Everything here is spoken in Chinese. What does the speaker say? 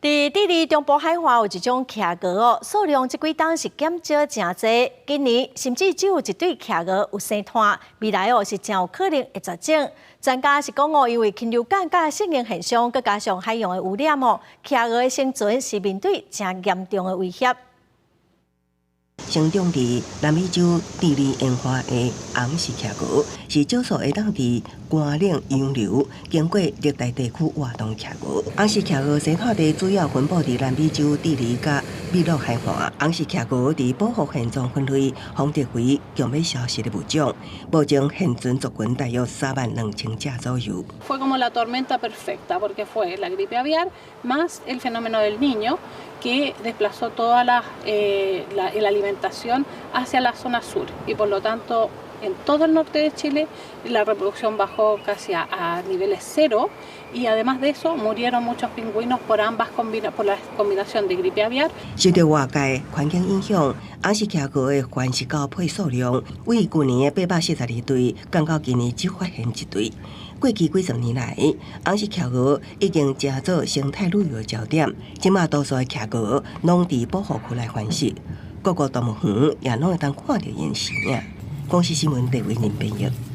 伫智利中部海岸有一种徛鹅数量这几档是减少真济。今年甚至只有一对徛鹅有生蛋，未来是真有可能会绝种。专家是讲因为禽流感甲适应现象，佮加上海洋的污染徛鹅的生存是面对真严重的威胁。生长伫南美洲智利沿岸的红氏徛鹅，是少数会当伫寒冷洋流经过热带地区活动徛鹅。红氏徛鹅生态地主要分布伫南美洲智利甲秘鲁海岸。红氏徛鹅伫保护现状分类防治为强要消失的物种，目前现存族群大约32000只左右。Fue como la tormenta perfecta, porque fue la gripe aviar más el fenómeno del niño que desplazó toda la alimentación hacia la zona sur y por lo tanto en todo el norte de Chile la reproducción bajó casi a niveles cero y además de eso murieron muchos pingüinos por la combinación de gripe aviar. 受到外界环境影响，红氏徛鹅的繁殖交配数量，为去年的842对，降到今年只发现1对。过去几十年来，红氏徛鹅已经成做生态旅游的焦点。即马多数的徛鹅拢伫保护区内繁殖，各个动物园也拢会当看到因形影。广西新闻台为您编译。